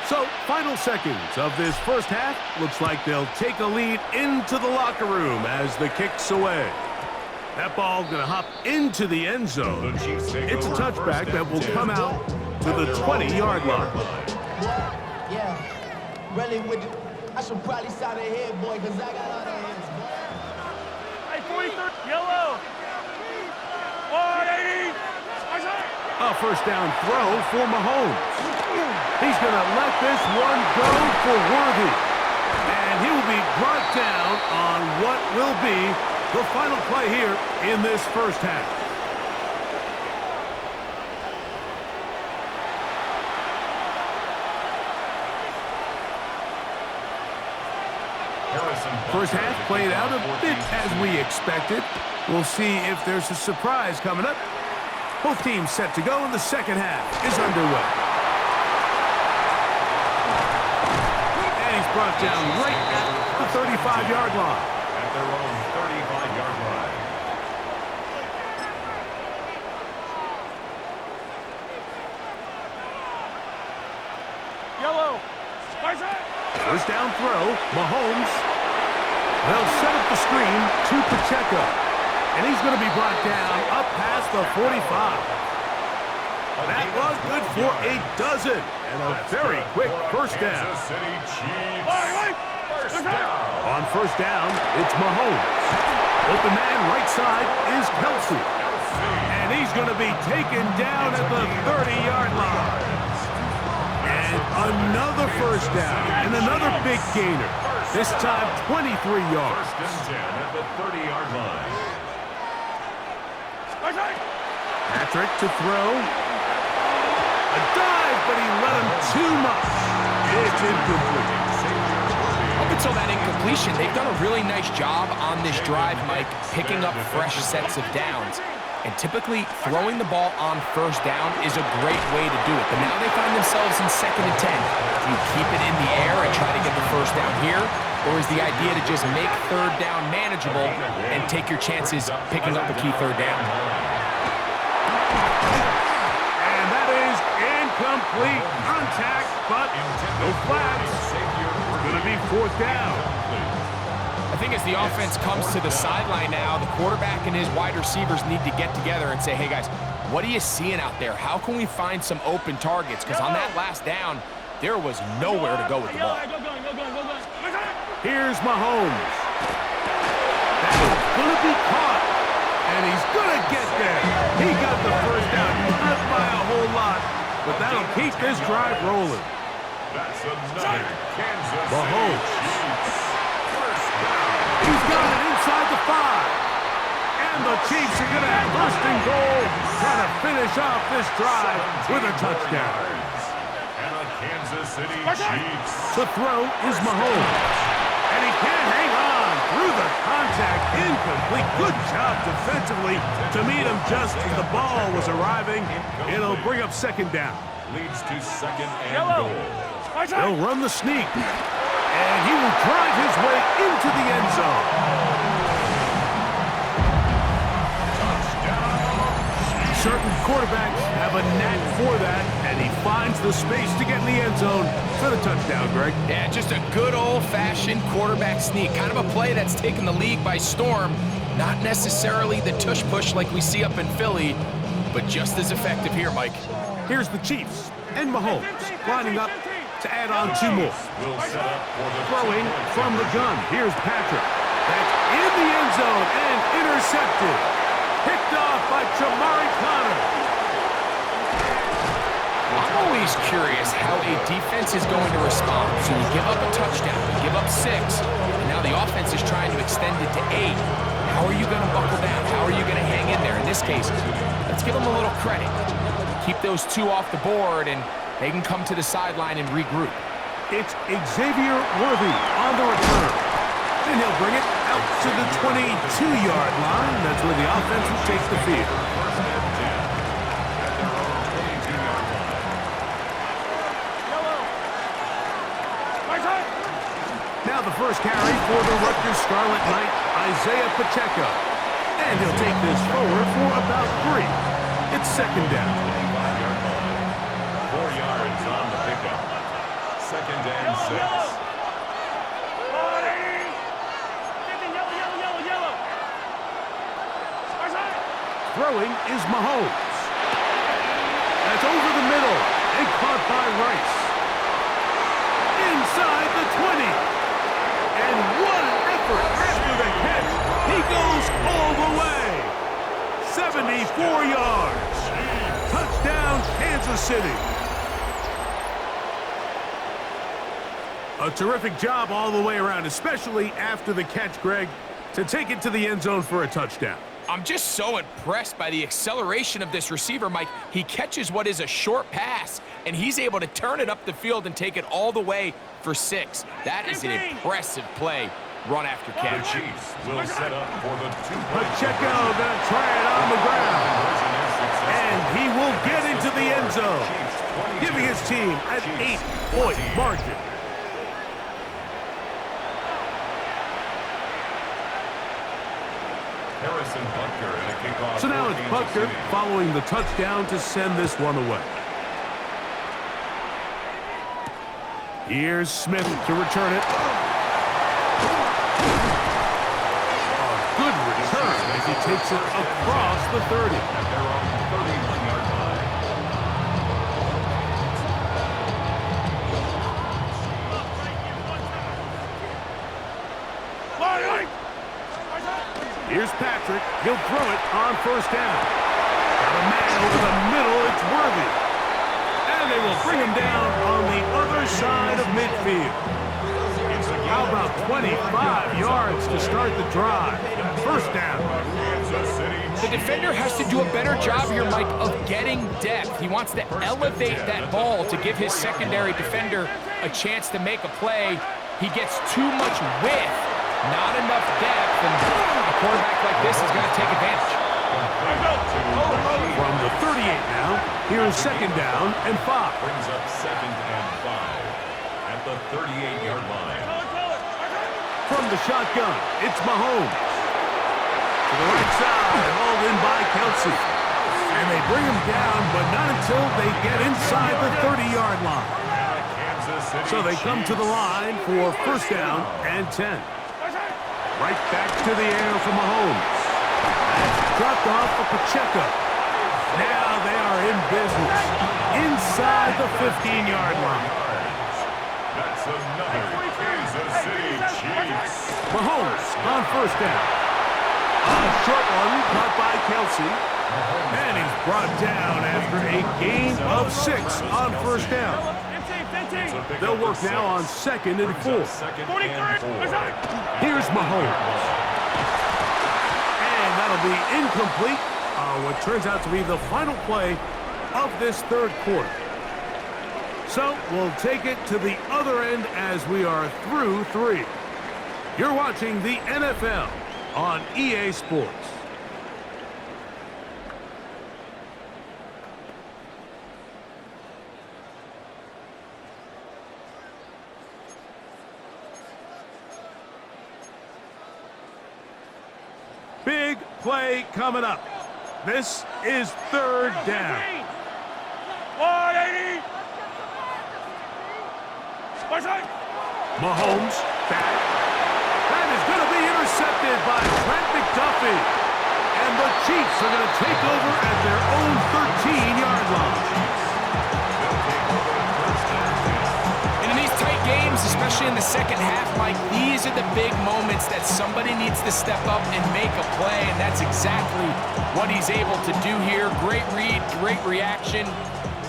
So, final seconds of this first half. Looks like they'll take a lead into the locker room as the kick's away. That ball going to hop into the end zone. It's a touchback that will come out to the 20-yard line. Yeah, really with you. I should probably start ahead, boy, because I got all the hands, boy. Hey, 43, yellow. 180. A first down throw for Mahomes. He's going to let this one go for Worthy. And he will be brought down on what will be the final play here in this first half. First half played out a bit as we expected. We'll see if there's a surprise coming up. Both teams set to go, and the second half is underway. And he's brought down right at the 35-yard line. At their own 35-yard line. Yellow. First down throw, Mahomes. They'll set up the screen to Pacheco. And he's going to be brought down up past the 45. That was good for a dozen. And a very quick first down. On first down, it's Mahomes. Open man right side is Kelsey. And he's going to be taken down at the 30-yard line. And another first down and another big gainer. This time 23 yards. First and 10 at the 30-yard line. Patrick to throw. A dive, but he let him too much. It's incomplete. Up until that incompletion, they've done a really nice job on this drive, Mike, picking up fresh sets of downs. And typically, throwing the ball on first down is a great way to do it. But now they find themselves in 2nd and 10. Do you keep it in the air and try to get the first down here? Or is the idea to just make third down manageable and take your chances picking up a key third down? And that is incomplete contact, but no flags. Going to be 4th down. I think as the offense comes to the sideline now, the quarterback and his wide receivers need to get together and say, hey, guys, what are you seeing out there? How can we find some open targets? Because on that last down, there was nowhere to go with the ball. Here's Mahomes. That is going to be caught, and he's going to get there. He got the first down, not by a whole lot, but that'll keep this drive rolling. That's another Kansas Mahomes. City. He's got it inside the 5. And the Chiefs are going to have first and goal, trying to finish off this drive with a touchdown. And the Kansas City Chiefs. The throw is Mahomes. And he can't hang on through the contact. Incomplete. Good job defensively to meet him just as the ball was arriving. It'll bring up 2nd down. Leads to 2nd and goal. They'll run the sneak. And he will drive his way into the end zone. Certain quarterbacks have a knack for that, and he finds the space to get in the end zone for the touchdown, Greg. Yeah, just a good old-fashioned quarterback sneak. Kind of a play that's taken the league by storm. Not necessarily the tush-push like we see up in Philly, but just as effective here, Mike. Here's the Chiefs and Mahomes lining up to add on 2 more. Throwing from the gun. Here's Patrick. That's in the end zone and intercepted. Picked off by Jamari Connor. I'm always curious how a defense is going to respond. So you give up a touchdown, you give up 6, and now the offense is trying to extend it to 8. How are you going to buckle down? How are you going to hang in there? In this case, let's give them a little credit. Keep those 2 off the board, and they can come to the sideline and regroup. It's Xavier Worthy on the return. And he'll bring it out to the 22-yard line. That's where the offense will take the field. Now the first carry for the Rutgers Scarlet Knight, Isaiah Pacheco. And he'll take this forward for about 3. It's 2nd down. 4 yards on the pickup. Yellow. 50, yellow. Throwing is Mahomes. That's over the middle and caught by Rice. Inside the 20. And what an effort after the catch. He goes all the way. 74 yards. Touchdown, Kansas City. A terrific job all the way around, especially after the catch, Greg, to take it to the end zone for a touchdown. I'm just so impressed by the acceleration of this receiver, Mike. He catches what is a short pass, and he's able to turn it up the field and take it all the way for 6. That is an impressive play, run after The catch. Chiefs will set up for the two-point Pacheco gonna try it on the ground. And he will get into the end zone, giving his team an 8-point margin. So now it's Butker following the touchdown to send this one away. Here's Smith to return it. A good return as he takes it across the 30. At their own 31-yard line. Here's Patrick. He'll throw it on first down. Got a man over the middle. It's Worthy. And they will bring him down on the other side of midfield. How about 25 yards to start the drive? First down. The defender has to do a better job here, Mike, of getting depth. He wants to elevate that ball to give his secondary defender a chance to make a play. He gets too much width, not enough depth, and a quarterback like this is going to take advantage. From the 38 now, here's second down and 5. Brings up 2nd and 5 at the 38-yard line. From the shotgun, it's Mahomes. To the right side, hauled in by Kelsey. And they bring him down, but not until they get inside the 30-yard line. So they come to the line for first down and 10. Right back to the air for Mahomes. That's dropped off for Pacheco. Now they are in business inside the 15-yard line. That's another Kansas City Chiefs. Mahomes on first down. A short one caught by Kelsey. And he's brought down after a gain of 6 on first down. They'll work now on 2nd and 4. Here's Mahomes. And that'll be incomplete. What turns out to be the final play of this third quarter. So we'll take it to the other end as we are through 3. You're watching the NFL on EA Sports. Big play coming up. This is third down. 180. Mahomes back. That is going to be intercepted by Trent McDuffie. And the Chiefs are going to take over at their own 13-yard line. And in these tight games, especially in the second half, Mike, these are the big moments that somebody needs to step up and make a play, and that's exactly what he's able to do here. Great read, great reaction,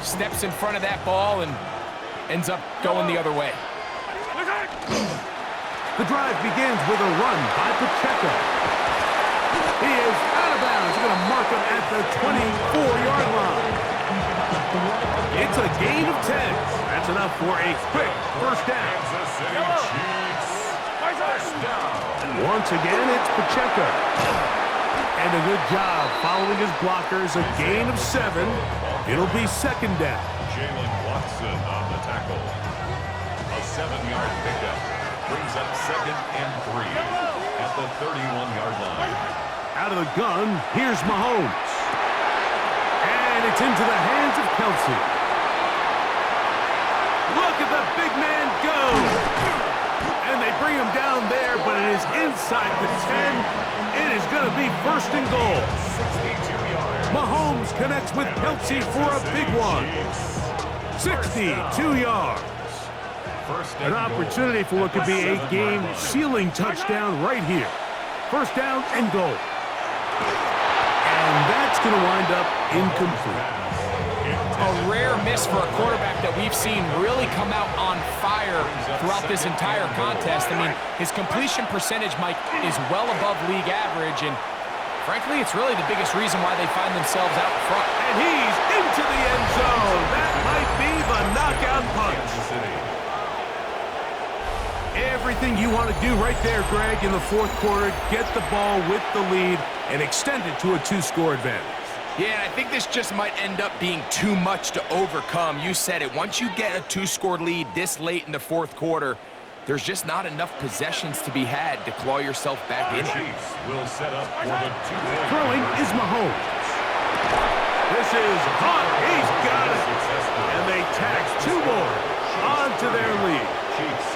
steps in front of that ball and ends up going the other way. The drive begins with a run by Pacheco. He is out of bounds. He's going to mark him at the 24-yard line. It's a gain of 10. That's enough for a quick first down. Kansas City Chiefs. First down. Once again, it's Pacheco. And a good job following his blockers. A gain of 7. It'll be second down. Jalen Watson on the tackle. A 7-yard pickup. Brings up 2nd and 3 at the 31-yard line. Out of the gun, here's Mahomes. And it's into the hands of Kelsey. Look at the big man go. inside the 10. It is going to be first and goal. 62 yards. Mahomes connects with Kelsey for a big one. 62 yards. First An and opportunity for what could be a game-sealing touchdown right here. First down and goal. And that's going to wind up incomplete. A rare miss for a quarterback that we've seen really come out on fire throughout this entire contest. I mean, his completion percentage, Mike, is well above league average, and frankly, it's really the biggest reason why they find themselves out front. And he's into the end zone. That might be the knockout punch. Everything you want to do right there, Greg, in the fourth quarter, get the ball with the lead and extend it to a two-score advantage. Yeah, and I think this just might end up being too much to overcome. You said it. Once you get a two-score lead this late in the fourth quarter, there's just not enough possessions to be had to claw yourself back in. The Chiefs will set up for the two-point. Throwing is Mahomes. This is hot. He's got it. And they tax two more onto their lead. Chiefs.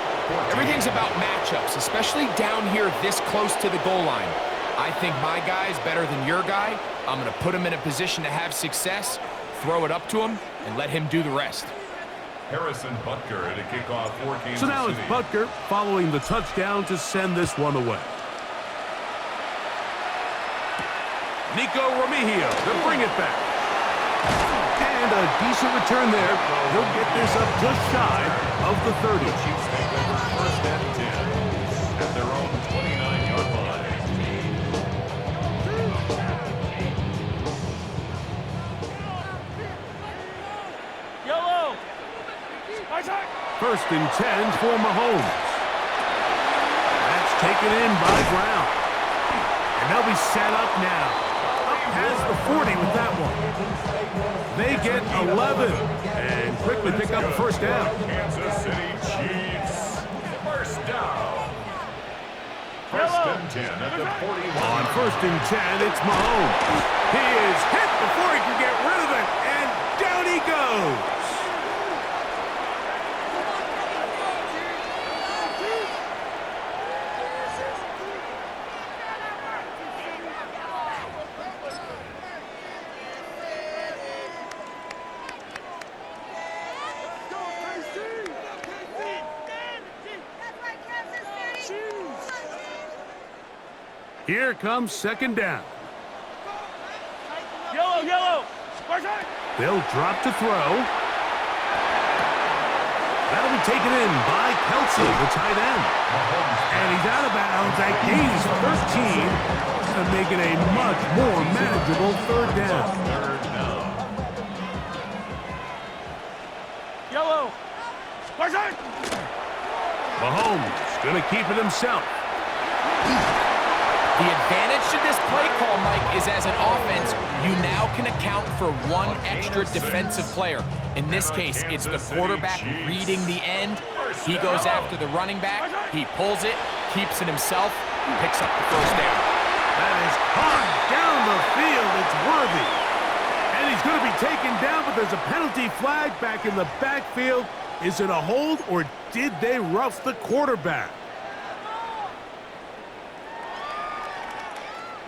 Everything's about matchups, especially down here this close to the goal line. I think my guy's better than your guy. I'm going to put him in a position to have success, throw it up to him, and let him do the rest. Harrison Butker to kick off for Kansas So now it's City. Butker following the touchdown to send this one away. Nico Romeo to bring it back. And a decent return there. He'll get this up just shy of the 30. Chiefs take over first and 10 at their own 29-yard line. Yellow. First and 10 for Mahomes. That's taken in by Brown. And they'll be set up now. Up past the 40 with that one. They get 11 and quickly pick up a first down. Kansas City Chiefs. First down. First and 10 at the 41. On first and 10, it's Mahomes. He is hit before he can get rid of it, and down he goes. Here comes second down. Yellow, yellow. They'll drop to throw. That'll be taken in by Kelsey, the tight end. And he's out of bounds at gains 13 to make it a much more manageable third down. Third down. Yellow. Mahomes going to keep it himself. The advantage to this play call, Mike, is as an offense, you now can account for one extra defensive player. In this case, it's the quarterback reading the end. He goes after the running back. He pulls it, keeps it himself, picks up the first down. That is hard down the field. It's worthy. And he's going to be taken down, but there's a penalty flag back in the backfield. Is it a hold, or did they rough the quarterback?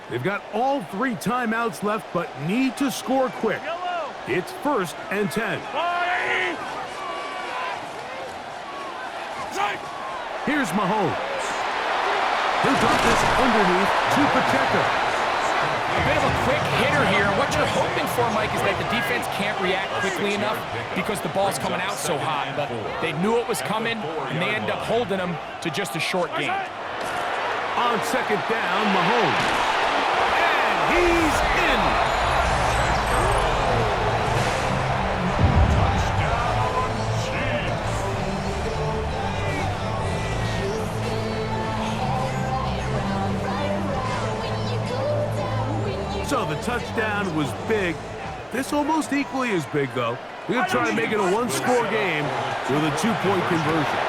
They've got all 3 timeouts left, but need to score quick. Yellow. It's first and 10. Here's Mahomes. He'll drop this underneath to Pacheco. A bit of a quick hitter here. What you're hoping for, Mike, is that the defense can't react quickly enough because the ball's coming out so hot. But they knew it was coming, and they end up holding them to just a short gain. On second down, Mahomes. He's in. So the touchdown was big. This almost equally as big, though. We're going to try to make it a one-score game with a 2-point conversion.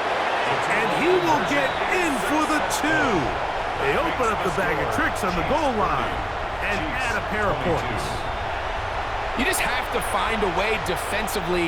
And he will get in for the 2. They open up the bag of tricks on the goal line and add a pair of points. You just have to find a way defensively